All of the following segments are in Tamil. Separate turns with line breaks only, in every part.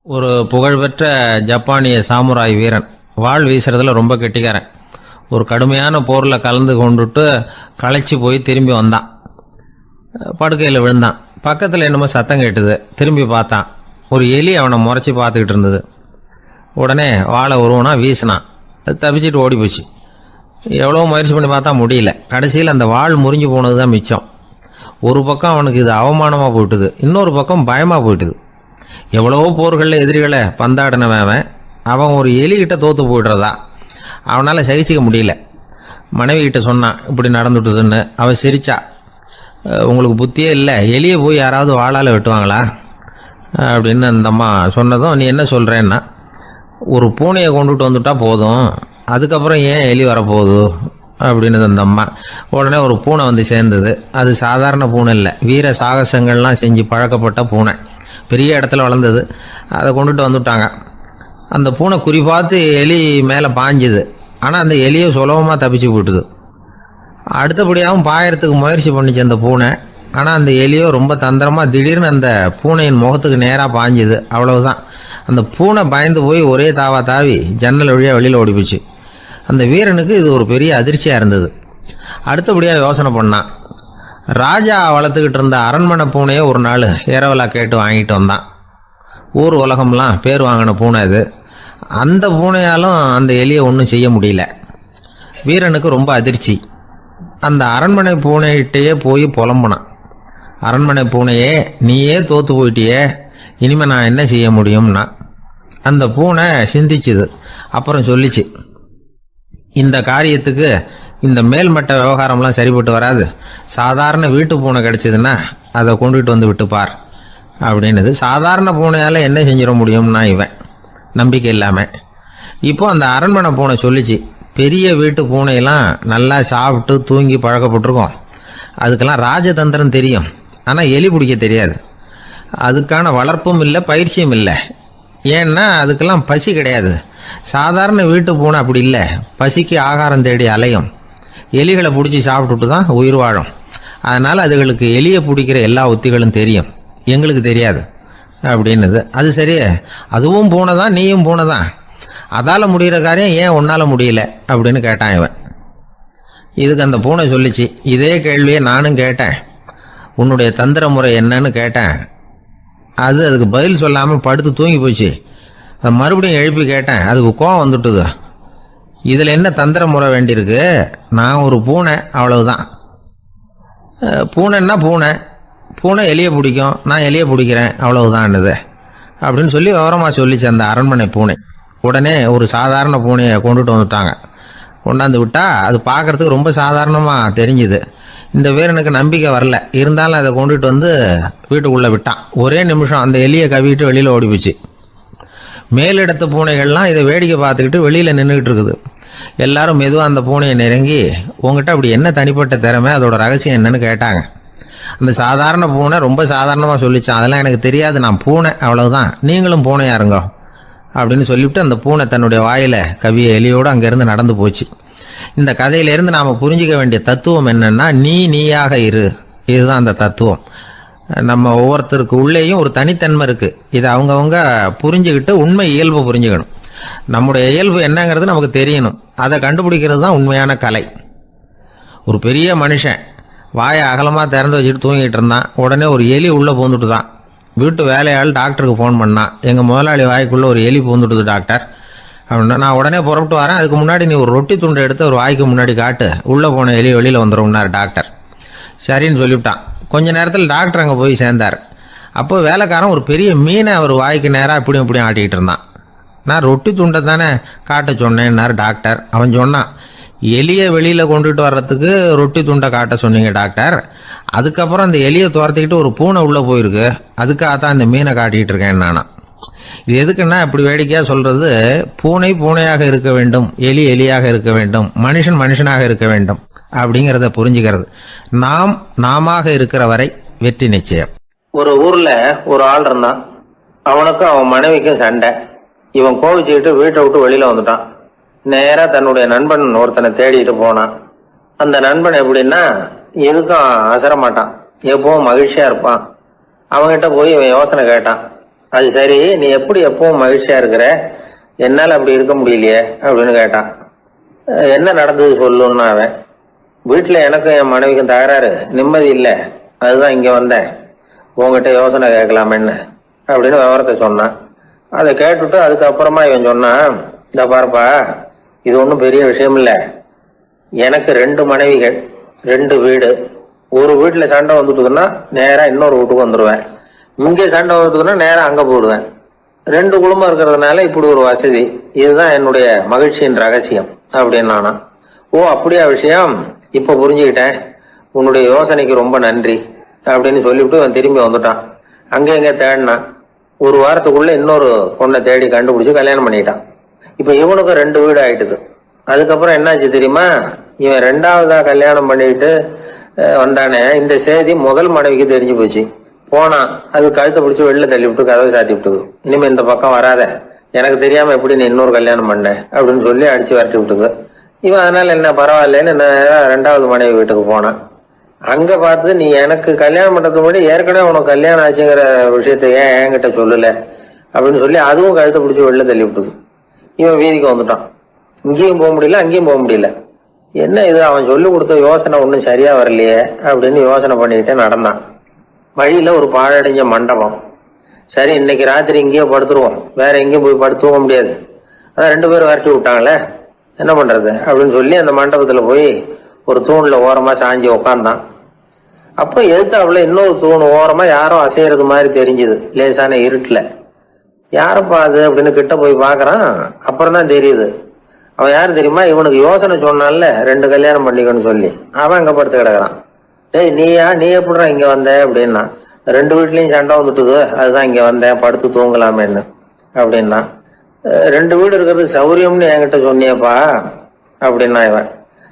ஒரு புகழ்பெற்ற ஜப்பானிய சாமுராய் வீரன். வாள் வீசுறதுல ரொம்ப கெட்டிக்காரன். ஒரு கடுமையான போரில் கலந்து கொண்டுட்டு களைச்சி போய் திரும்பி வந்தான். படுக்கையில் விழுந்தான். பக்கத்தில் என்னமோ சத்தம் கேட்டுது. திரும்பி பார்த்தான். ஒரு எலி அவனை முறைச்சி பார்த்துக்கிட்டு இருந்தது. உடனே வாழை உருவனா வீசினான். அது தப்பிச்சிட்டு ஓடி போச்சு. எவ்வளோ முயற்சி பண்ணி பார்த்தா முடியல. கடைசியில் அந்த வாள் முறிஞ்சு போனது தான் மிச்சம். ஒரு பக்கம் அவனுக்கு இது அவமானமாக போயிட்டுது, இன்னொரு பக்கம் பயமாக போயிட்டுது. எவ்வளவோ போர்களில் எதிரிகளை பந்தாடினவன் அவன் ஒரு எலிகிட்ட தோற்று போயிடுறதா அவனால் சகிச்சிக்க முடியல. மனைவி கிட்ட சொன்னான் இப்படி நடந்துட்டுதுன்னு. அவள் சிரிச்சா. உங்களுக்கு புத்தியே இல்லை, எலியை போய் யாராவது வாளால் வெட்டுவாங்களா அப்படின்னு அந்த அம்மா சொன்னதும், நீ என்ன சொல்கிறேன்னா, ஒரு பூனையை கொண்டுட்டு வந்துட்டா போதும், அதுக்கப்புறம் ஏன் எலி வரப்போகுது அப்படின்னு அந்த அம்மா. உடனே ஒரு பூனை வந்து சேர்ந்தது. அது சாதாரண பூனை இல்லை, வீர சாகசங்கள்லாம் செஞ்சு பழக்கப்பட்ட பூனை. பெரிய இடத்துல வளர்ந்தது. அதை கொண்டுட்டு வந்துட்டாங்க. அந்த பூனை குறி பார்த்து எலி மேலே பாஞ்சுது. ஆனால் அந்த எலியை சுலபமாக தப்பிச்சு போட்டுது. அடுத்தபடியாகவும் பாயறதுக்கு முயற்சி பண்ணிச்சு அந்த பூனை. ஆனால் அந்த எலியோ ரொம்ப தந்திரமாக திடீர்னு அந்த பூனையின் முகத்துக்கு நேராக பாஞ்சுது. அவ்வளவுதான். அந்த பூனை பயந்து போய் ஒரே தாவா தாவி ஜன்னல் வழியாக வெளியில் ஓடிப்போச்சு. அந்த வீரனுக்கு இது ஒரு பெரிய அதிர்ச்சியாக இருந்தது. அடுத்தபடியாக யோசனை பண்ணான். ராஜா வளர்த்துக்கிட்டு இருந்த அரண்மனை பூனையை ஒரு நாள் ஏரவலா கேட்டு வாங்கிட்டு வந்தான். ஊர் உலகம்லாம் பேர் வாங்கின பூனை இது. அந்த பூனையாலும் அந்த எலியை ஒன்றும் செய்ய முடியல. வீரனுக்கு ரொம்ப அதிர்ச்சி. அந்த அரண்மனை பூனைகிட்டேயே போய் புலம்புனான். அரண்மனை பூனையே, நீயே தோற்று போயிட்டியே, இனிமேல் நான் என்ன செய்ய முடியும்னா. அந்த பூனை சிந்திச்சுது. அப்புறம் சொல்லிச்சு, இந்த காரியத்துக்கு இந்த மேல்மட்ட விவகாரம்லாம் சரிப்பட்டு வராது. சாதாரண வீட்டு பூனை கிடச்சிதுன்னா அதை கொண்டுகிட்டு வந்து விட்டுப்பார் அப்படின்னது. சாதாரண பூனையால் என்ன செஞ்சிட முடியும்னா இவன் நம்பிக்கை இல்லாமல். இப்போ அந்த அரண்மனை பூனை சொல்லிச்சு, பெரிய வீட்டு பூனையெல்லாம் நல்லா சாப்பிட்டு தூங்கி பழக்கப்பட்டிருக்கோம். அதுக்கெல்லாம் ராஜதந்திரம் தெரியும், ஆனால் எலி பிடிக்க தெரியாது. அதுக்கான வளர்ப்பும் இல்லை, பயிற்சியும் இல்லை. ஏன்னா அதுக்கெல்லாம் பசி கிடையாது. சாதாரண வீட்டு பூனை அப்படி இல்லை, பசிக்கு ஆகாரம் தேடி அலையும். எலிகளை பிடிச்சி சாப்பிட்டுட்டு தான் உயிர் வாழும். அதனால் அதுகளுக்கு எலியை பிடிக்கிற எல்லா உத்திகளும் தெரியும், எங்களுக்கு தெரியாது அப்படின்னது. அது சரியே, அதுவும் பூனை தான், நீயும் பூனை தான், அதால் முடிகிற காரியம் ஏன் உன்னால் முடியல அப்படின்னு கேட்டான் இவன். இதுக்கு அந்த பூனை சொல்லிச்சு, இதே கேள்வியை நானும் கேட்டேன், உன்னுடைய தந்திர முறை என்னன்னு கேட்டேன். அதுக்கு பதில் சொல்லாமல் படுத்து தூங்கி போச்சு. அதை மறுபடியும் எழுப்பி கேட்டேன், அதுக்கு கோவம் வந்துட்டுது. இதில் என்ன தந்திர முறை வேண்டியிருக்கு, நான் ஒரு பூனை, அவ்வளவுதான். பூனைன்னா பூனை, பூனை எலியை பிடிக்கும், நான் எலியை பிடிக்கிறேன், அவ்வளவுதான்னுது அப்படின்னு சொல்லி விவரமாக சொல்லிச்சு அந்த அரண்மனை பூனை. உடனே ஒரு சாதாரண பூனையை கொண்டுட்டு வந்துட்டாங்க. கொண்டாந்து விட்டால் அது பார்க்குறதுக்கு ரொம்ப சாதாரணமாக தெரிஞ்சுது. இந்த வீரனுக்கு நம்பிக்கை வரல. இருந்தாலும் அதை கொண்டுட்டு வந்து வீட்டுக்குள்ளே விட்டான். ஒரே நிமிஷம் அந்த எலியை கவிட்டு வெளியில் ஓடிப்போச்சு. மேலிடத்து பூனைகள்லாம் இதை வேடிக்கை பார்த்துக்கிட்டு வெளியில் நின்றுக்கிட்டு இருக்குது. எல்லாரும் மெதுவாக அந்த பூனையை நெருங்கி, உங்ககிட்ட அப்படி என்ன தனிப்பட்ட திறமை, அதோட ரகசியம் என்னன்னு கேட்டாங்க. அந்த சாதாரண பூனை ரொம்ப சாதாரணமாக சொல்லிச்சான், அதெல்லாம் எனக்கு தெரியாது, நான் பூனை, அவ்வளவுதான், நீங்களும் பூனையா இருங்க அப்படின்னு சொல்லிவிட்டு அந்த பூனை தன்னுடைய வாயில் கவிய எலியோடு அங்கேருந்து நடந்து போச்சு. இந்த கதையிலேருந்து நாம் புரிஞ்சிக்க வேண்டிய தத்துவம் என்னன்னா, நீயாக இரு. இதுதான் அந்த தத்துவம். நம்ம ஒவ்வொருத்தருக்கு உள்ளேயும் ஒரு தனித்தன்மை இருக்குது. இதை அவங்கவுங்க புரிஞ்சுக்கிட்டு உண்மை இயல்பு புரிஞ்சுக்கணும். நம்முடைய இயல்பு என்னங்கிறது நமக்கு தெரியணும். அதை கண்டுபிடிக்கிறது தான் உண்மையான கலை. ஒரு பெரிய மனுஷன் வாயை அகலமாக திறந்து வச்சுட்டு தூங்கிட்டு இருந்தான். உடனே ஒரு எலி உள்ளே பூந்துட்டு தான். வீட்டு வேலையாள் டாக்டருக்கு ஃபோன் பண்ணான், எங்கள் முதலாளி வாய்க்குள்ளே ஒரு எலி பூந்துட்டுது டாக்டர் அப்படின்னா. நான் உடனே புறப்பட்டு வரேன், அதுக்கு முன்னாடி நீ ஒரு ரொட்டி துண்டை எடுத்து ஒரு வாய்க்கு முன்னாடி காட்டு, உள்ளே போன எலி வெளியில் வந்துடும்னார் டாக்டர். சரின்னு சொல்லிவிட்டான். கொஞ்ச நேரத்தில் டாக்டர் அங்கே போய் சேர்ந்தார். அப்போ வேலைக்காரன் ஒரு பெரிய மீனை அவர் வாய்க்கு நேராக இப்படியும் இப்படியும் ஆட்டிக்கிட்டு இருந்தான். நான் ரொட்டி துண்டை தானே காட்ட சொன்னேன்னார் டாக்டர். அவன் சொன்னான், எலியை வெளியில் கொண்டுட்டு வர்றதுக்கு ரொட்டி துண்டை காட்ட சொன்னீங்க டாக்டர், அதுக்கப்புறம் அந்த எலியை துரத்திக்கிட்டு ஒரு பூனை உள்ளே போயிருக்கு, அதுக்காகத்தான் இந்த மீனை காட்டிக்கிட்டு இருக்கேன் நானா. இது எதுக்குன்னா, இப்படி வேடிக்கையாக சொல்கிறது, பூனை பூனையாக இருக்க வேண்டும், எலி எலியாக இருக்க வேண்டும், மனுஷன் மனுஷனாக இருக்க வேண்டும் அப்படிங்கிறத புரிஞ்சுக்கிறது. நாம இருக்கிற வரை வெற்றி நிச்சயம். ஒரு ஊரில் ஒரு ஆள் இருந்தான். அவனுக்கும் அவன் மனைவிக்கும் சண்டை. இவன் கோவிச்சுக்கிட்டு வீட்டை விட்டு வெளியில் வந்துட்டான். நேராக தன்னுடைய நண்பன் ஒருத்தனை தேடிட்டு போனான். அந்த நண்பன் எப்படின்னா, எதுக்கும் அசர மாட்டான், எப்பவும் மகிழ்ச்சியாக இருப்பான். அவன்கிட்ட போய் இவன் யோசனை கேட்டான். அது சரி, நீ எப்படி எப்பவும் மகிழ்ச்சியா இருக்கிற, என்னால் அப்படி இருக்க முடியலையே அப்படின்னு கேட்டான். என்ன நடந்தது சொல்லுன்னு அவன். வீட்டில் எனக்கும் என் மனைவிக்கும் தகராறு, நிம்மதி இல்லை, அதுதான் இங்கே வந்தேன், உங்ககிட்ட யோசனை கேட்கலாமேன்னு அப்படின்னு விவரத்தை சொன்னான். அதை கேட்டுட்டு அதுக்கப்புறமா இவன் சொன்னான், இந்த பாருப்பா, இது ஒன்றும் பெரிய விஷயம் இல்லை. எனக்கு 2 மனைவிகள், 2 வீடு. ஒரு வீட்டில் சண்டை வந்துட்டுதுன்னா நேராக இன்னொரு வீட்டுக்கு வந்துடுவேன், இங்கே சண்டை வந்துட்டுதுன்னா நேராக அங்கே போயிடுவேன். 2 குடும்பம் இருக்கிறதுனால இப்படி ஒரு வசதி, இதுதான் என்னுடைய மகிழ்ச்சியின் ரகசியம் அப்படின்னு நானா. ஓ அப்படியா விஷயம், இப்போ புரிஞ்சுக்கிட்டேன், உன்னுடைய யோசனைக்கு ரொம்ப நன்றி அப்படின்னு சொல்லிவிட்டு அவன் திரும்பி வந்துட்டான். அங்கே எங்கே தேடினான். ஒரு வாரத்துக்குள்ள இன்னொரு பொண்ணை தேடி கண்டுபிடிச்சு கல்யாணம் பண்ணிட்டான். இப்போ இவனுக்கும் 2 வீடு ஆயிட்டுது. அதுக்கப்புறம் என்னாச்சு தெரியுமா, இவன் 2வதா கல்யாணம் பண்ணிட்டு வந்தானே, இந்த செய்தி முதல் மனைவிக்கு தெரிஞ்சு போச்சு. போனான், அது கழுத்தை பிடிச்சி வெளில தள்ளி விட்டு கதவை சாத்தி விட்டுது. இனிமே இந்த பக்கம் வராத, எனக்கு தெரியாம எப்படி நீ இன்னொரு கல்யாணம் பண்ண அப்படின்னு சொல்லி அடிச்சு விரட்டி விட்டுது. இவன் அதனால என்ன பரவாயில்லன்னு 2வது மனைவி வீட்டுக்கு போனான். அங்க பார்த்து, நீ எனக்கு கல்யாணம் பண்றதுக்கு முன்னாடி ஏற்கனவே உனக்கு கல்யாணம் ஆச்சுங்கிற விஷயத்த ஏன் என்கிட்ட சொல்லல அப்படின்னு சொல்லி அதுவும் கழுத்தை பிடிச்சி வெளில தள்ளி விட்டுது. இவன் வீதிக்கு வந்துட்டான். இங்கேயும் போக முடியல, அங்கேயும் போக முடியல. என்ன இது, அவன் சொல்லி கொடுத்த யோசனை ஒன்றும் சரியா வரலையே அப்படின்னு யோசனை பண்ணிக்கிட்டே நடந்தான். வழியில ஒரு பாழடைஞ்ச மண்டபம். சரி, இன்னைக்கு ராத்திரி இங்கேயே படுத்துருவோம், வேற எங்கேயும் போய் படுத்து தூங்க முடியாது, அதான் 2 பேரும் விரட்டி விட்டாங்களே, என்ன பண்றது அப்படின்னு சொல்லி அந்த மண்டபத்துல போய் ஒரு தூண்ல ஓரமா சாஞ்சி உக்காந்தான். அப்போ எதுக்காப்புல இன்னொரு தூண் ஓரமா யாரோ அசையறது மாதிரி தெரிஞ்சுது, லேசான இருட்டுல. யாரப்பா அது அப்படின்னு கிட்ட போய் பாக்குறான். அப்புறம் தான் தெரியுது, அவன் யாரு தெரியுமா, இவனுக்கு யோசனை சொன்னான்ல 2 கல்யாணம் பண்ணிக்கணும்னு சொல்லி, அவன் அங்க படுத்து கிடக்குறான். டேய் நீ எப்படிடா இங்க வந்த அப்படின்னா, 2 வீட்லயும் சண்டை வந்துட்டுது, அதுதான் இங்க வந்தேன், படுத்து தூங்கலாமேன்னு அப்படின்னா. 2 வீடு இருக்கிறது சௌரியம்னு என்கிட்ட சொன்னியப்பா அப்படின்னா இவன்.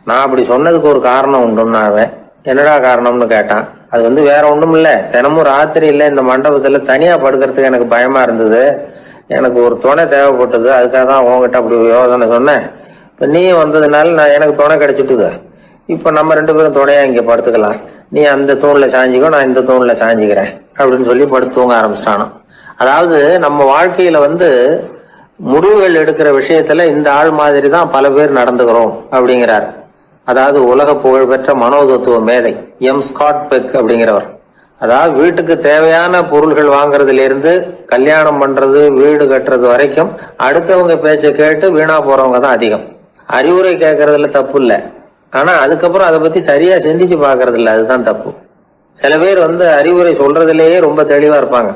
நான் அப்படி சொன்னதுக்கு ஒரு காரணம் உண்டுன்னா அவன். என்னடா காரணம்னு கேட்டான். அது வேற ஒண்ணும் இல்ல, தினமும் ராத்திரி இல்ல இந்த மண்டபத்துல தனியா படுக்கிறதுக்கு எனக்கு பயமா இருந்தது, எனக்கு ஒரு துணை தேவைப்பட்டது, அதுக்காக தான் உங்ககிட்ட அப்படி யோசனை சொன்னேன். இப்ப நீ வந்ததுனால எனக்கு துணை கிடைச்சிட்டுது, இப்ப நம்ம 2 பேரும் துணையா இங்க படுத்துக்கலாம், நீ அந்த தூண்ல சாஞ்சிக்கோ, நான் இந்த தூண்ல சாஞ்சிக்கிறேன் அப்படின்னு சொல்லி படுத்து தூங்க ஆரம்பிச்சிட்டானோ. அதாவது நம்ம வாழ்க்கையில முடிவுகள் எடுக்கிற விஷயத்துல இந்த ஆள் மாதிரி தான் பல பேர் நடந்துக்கிறோம் அப்படிங்கிறார். அதாவது உலக புகழ்பெற்ற மனோதத்துவ மேதை ஸ்காட் பெக் அப்படிங்கிறவர். அதாவது வீட்டுக்கு தேவையான பொருள்கள் வாங்குறதுல இருந்து கல்யாணம் பண்றது, வீடு கட்டுறது வரைக்கும் அடுத்தவங்க பேச்சை கேட்டு வீணா போறவங்க தான் அதிகம். அறிவுரை கேட்கறதுல தப்பு இல்லை, ஆனா அதுக்கப்புறம் அதை பத்தி சரியா சிந்திச்சு பாக்குறது இல்லை, அதுதான் தப்பு. சில பேர் அறிவுரை சொல்றதுலயே ரொம்ப தெளிவா இருப்பாங்க.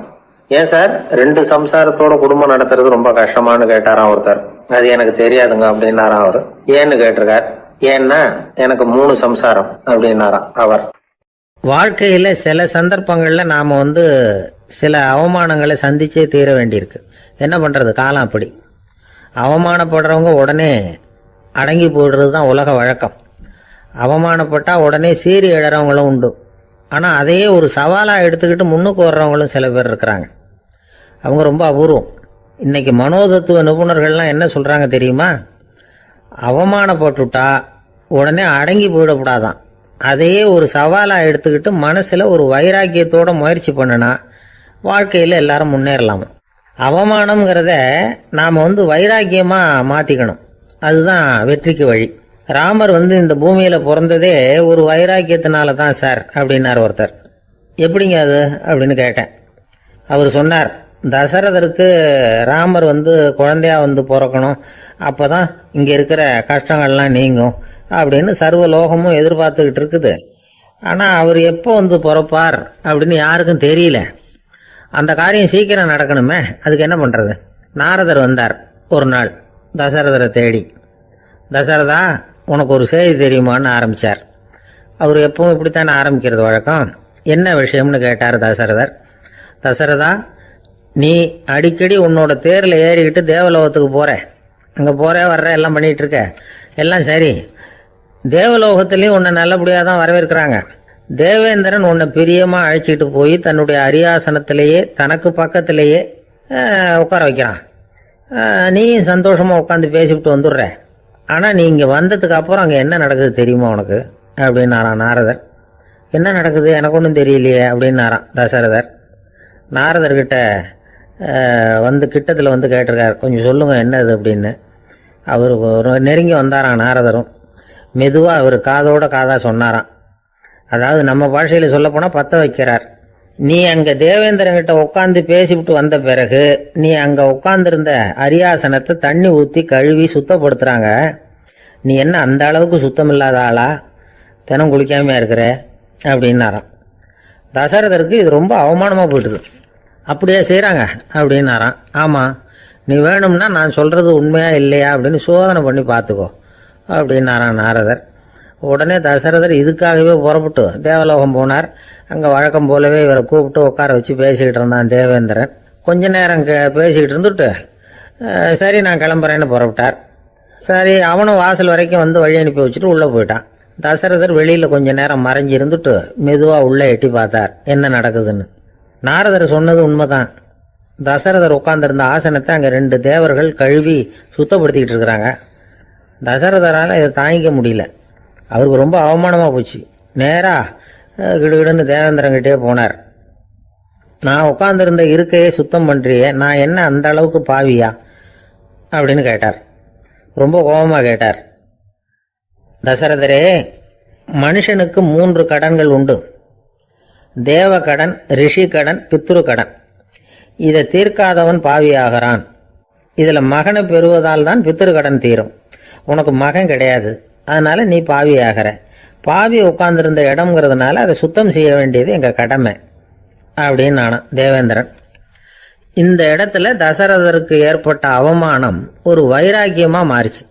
ஏன் சார் 2 சம்சாரத்தோட குடும்பம் நடத்துறது ரொம்ப கஷ்டமானு கேட்டாராம் ஒருத்தர். அது எனக்கு தெரியாதுங்க அப்படின்னாராம் அவரு. ஏன்னு கேட்டிருக்கார். ஏன்னா எனக்கு 3 சம்சாரம் அப்படின்னாராம் அவர். வாழ்க்கையில சில சந்தர்ப்பங்கள்ல நாம சில அவமானங்களை சந்திச்சே தீர வேண்டியிருக்கு. என்ன பண்றது, காலம் அப்படி. அவமானப்படுறவங்க உடனே அடங்கி போயிடுறது தான் உலக வழக்கம். அவமானப்பட்டா உடனே சீறி எழறவங்களும் உண்டு. ஆனா அதையே ஒரு சவாலா எடுத்துக்கிட்டு முன்னுக்கு வர்றவங்களும் சில பேர் இருக்கிறாங்க. அவங்க ரொம்ப அபூர்வம். இன்னைக்கு மனோதத்துவ நிபுணர்கள்லாம் என்ன சொல்றாங்க தெரியுமா, அவமானப்பட்டுட்டா உடனே அடங்கி போயிடக்கூடாதான், அதையே ஒரு சவாலா எடுத்துக்கிட்டு மனசுல ஒரு வைராக்கியத்தோட முயற்சி பண்ணினா வாழ்க்கையில எல்லாரும் முன்னேறலாம். அவமானம்ங்கிறத நாம வைராக்கியமா மாத்திக்கணும், அதுதான் வெற்றிக்கு வழி. ராமர் இந்த பூமியில பிறந்ததே ஒரு வைராக்கியத்தினால தான் சார் அப்படின்னார் ஒருத்தர். எப்படிங்க அது அப்படின்னு கேட்டேன். அவர் சொன்னார், தசரதருக்கு ராமர் குழந்தையா பிறக்கணும், அப்பதான் இங்க இருக்கிற கஷ்டங்கள்லாம் நீங்கும் அப்படின்னு சர்வ லோகமும் எதிர்பார்த்துக்கிட்டு இருக்குது. ஆனா அவர் எப்போ பிறப்பார் அப்படின்னு யாருக்கும் தெரியல. அந்த காரியம் சீக்கிரம் நடக்கணுமே, அதுக்கு என்ன பண்றது. நாரதர் வந்தார் ஒரு நாள் தசரதரை தேடி. தசரதா, உனக்கு ஒரு செய்தி தெரியுமான்னு ஆரம்பிச்சார். அவர் எப்பவும் இப்படித்தானே ஆரம்பிக்கிறது வழக்கம். என்ன விஷயம்னு கேட்டார் தசரதர். தசரதா, நீ அடிக்கடி உன்னோட தேரில் ஏறிக்கிட்டு தேவலோகத்துக்கு போற, அங்கே போற வர்ற எல்லாம் பண்ணிட்டு இருக்க, எல்லாம் சரி. தேவலோகத்திலையும் உன்னை நல்லபடியாக தான் வரவேற்கிறாங்க. தேவேந்திரன் உன்னை பிரியமாக அழைச்சிட்டு போய் தன்னுடைய அரியாசனத்திலேயே தனக்கு பக்கத்திலேயே உட்கார வைக்கிறான். நீயும் சந்தோஷமாக உட்காந்து பேசிவிட்டு வந்துடுற. ஆனால் நீ இங்கே வந்ததுக்கு அப்புறம் அங்கே என்ன நடக்குது தெரியுமா உனக்கு அப்படின்னாரான் நாரதர். என்ன நடக்குது எனக்கு ஒன்றும் தெரியலையே அப்படின்னாரான் தசரதர். நாரதர்கிட்ட வந்து கிட்டத்தில் வந்து கேட்டிருக்கார், கொஞ்சம் சொல்லுங்கள் என்னது அப்படின்னு. அவர் நெருங்கி வந்தாராம் நாரதரும். மெதுவாக அவர் காதோட காதாக சொன்னாராம். அதாவது நம்ம பாஷையில் சொல்லப்போனால் பற்ற வைக்கிறார். நீ அங்கே தேவேந்திரங்கிட்ட உட்காந்து பேசிவிட்டு வந்த பிறகு நீ அங்கே உட்காந்துருந்த அரியாசனத்தை தண்ணி ஊற்றி கழுவி சுத்தப்படுத்துகிறாங்க. நீ என்ன அந்த அளவுக்கு சுத்தம் இல்லாத ஆளா, தினம் குளிக்காமையா இருக்கிற அப்படின்னாராம். தசரதருக்கு இது ரொம்ப அவமானமாக போயிட்டுது. அப்படியே செய்கிறாங்க அப்படின்னாராம். ஆமாம், நீ வேணும்னா நான் சொல்கிறது உண்மையா இல்லையா அப்படின்னு சோதனை பண்ணி பார்த்துக்கோ அப்படின்னாராம் நாரதர். உடனே தசரதர் இதுக்காகவே புறப்பட்டு தேவலோகம் போனார். அங்கே வழக்கம் போலவே இவரை கூப்பிட்டு உட்கார வச்சு பேசிக்கிட்டு இருந்தான் தேவேந்திரன். கொஞ்ச நேரம் பேசிக்கிட்டு இருந்துட்டு சரி நான் கிளம்புறேன்னு புறப்பட்டார். சரி, அவனும் வாசல் வரைக்கும் வந்து வழி அனுப்பி வச்சுட்டு உள்ளே போயிட்டான். தசரதர் வெளியில் கொஞ்ச நேரம் மறைஞ்சி இருந்துட்டு மெதுவாக உள்ளே எட்டி பார்த்தார் என்ன நடக்குதுன்னு. நாரதர் சொன்னது உண்மைதான். தசரதர் உட்கார்ந்திருந்த ஆசனத்தை அங்கே 2 தேவர்கள் கழுவி சுத்தப்படுத்திக்கிட்டு இருக்கிறாங்க. தசரதரால் இதை தாங்கிக்க முடியல. அவருக்கு ரொம்ப அவமானமாக போச்சு. நேராக கிடுகிடுன்னு தேவேந்திரங்கிட்டே போனார். நான் உட்கார்ந்துருந்த இருக்கையை சுத்தம் பண்ணுறியே, நான் என்ன அந்த அளவுக்கு பாவியா அப்படின்னு கேட்டார். ரொம்ப கோபமாக கேட்டார். தசரதரே, மனுஷனுக்கு 3 கடன்கள் உண்டு. தேவ கடன், ரிஷி கடன், பித்ரு கடன். இதை தீர்க்காதவன் பாவியாகிறான். இதில் மகனை பெறுவதால் தான் பித்ரு கடன் தீரும். உனக்கு மகன் கிடையாது, அதனால நீ பாவி ஆகிற. பாவி உட்கார்ந்துருந்த இடம்ங்கிறதுனால அதை சுத்தம் செய்ய வேண்டியது எங்கள் கடமை அப்படின்னு நானும் தேவேந்திரன். இந்த இடத்துல தசரதருக்கு ஏற்பட்ட அவமானம் ஒரு வைராக்கியமாக மாறிச்சு.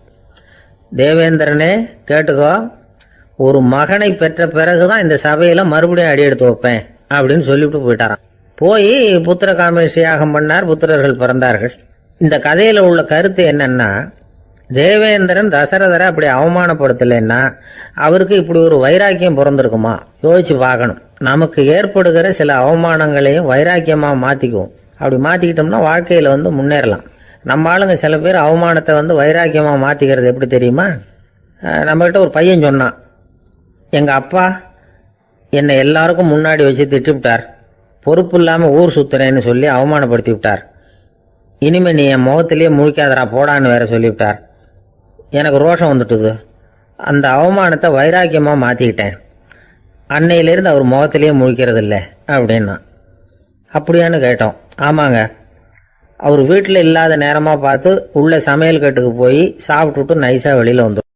தேவேந்திரனே கேட்டுக்கோ, ஒரு மகனை பெற்ற பிறகுதான் இந்த சபையில் மறுபடியும் அடி எடுத்து வைப்பேன் அப்படின்னு சொல்லிவிட்டு போயிட்டாராம். போய் புத்திர காமேஷ் யாகம் பண்ணார். புத்திரர்கள் பிறந்தார்கள். இந்த கதையில் உள்ள கருத்து என்னன்னா, தேவேந்திரன் தசரதரை அப்படி அவமானப்படுத்தலைன்னா அவருக்கு இப்படி ஒரு வைராக்கியம் பிறந்திருக்குமா யோசிச்சு பார்க்கணும். நமக்கு ஏற்படுகிற சில அவமானங்களையும் வைராக்கியமாக மாற்றிக்குவோம். அப்படி மாற்றிக்கிட்டோம்னா வாழ்க்கையில் வந்து முன்னேறலாம். நம்ம ஆளுங்க சில பேர் அவமானத்தை வந்து வைராக்கியமாக மாற்றிக்கிறது எப்படி தெரியுமா? நம்மகிட்ட ஒரு பையன் சொன்னான், எங்கள் அப்பா என்னை எல்லாருக்கும் முன்னாடி வச்சு திட்டுவிட்டார், பொறுப்பு இல்லாமல் ஊர் சுத்துறேன்னு சொல்லி அவமானப்படுத்தி விட்டார். இனிமே நீ என் முகத்திலேயே முழிக்காதரா போடான்னு வேற சொல்லிவிட்டார். எனக்கு ரோஷம் வந்துட்டுது. அந்த அவமானத்தை வைராக்கியமாக மாற்றிக்கிட்டேன். அன்னையிலேருந்து அவர் முகத்திலேயே முழிக்கிறது இல்லை அப்படின்னா. அப்படியான்னு கேட்டோம். ஆமாங்க, அவர் வீட்டில் இல்லாத நேரமாக பார்த்து உள்ள சமையல் கட்டுக்கு போய் சாப்பிட்டுட்டு நைஸாக வெளியில் வந்துடும்.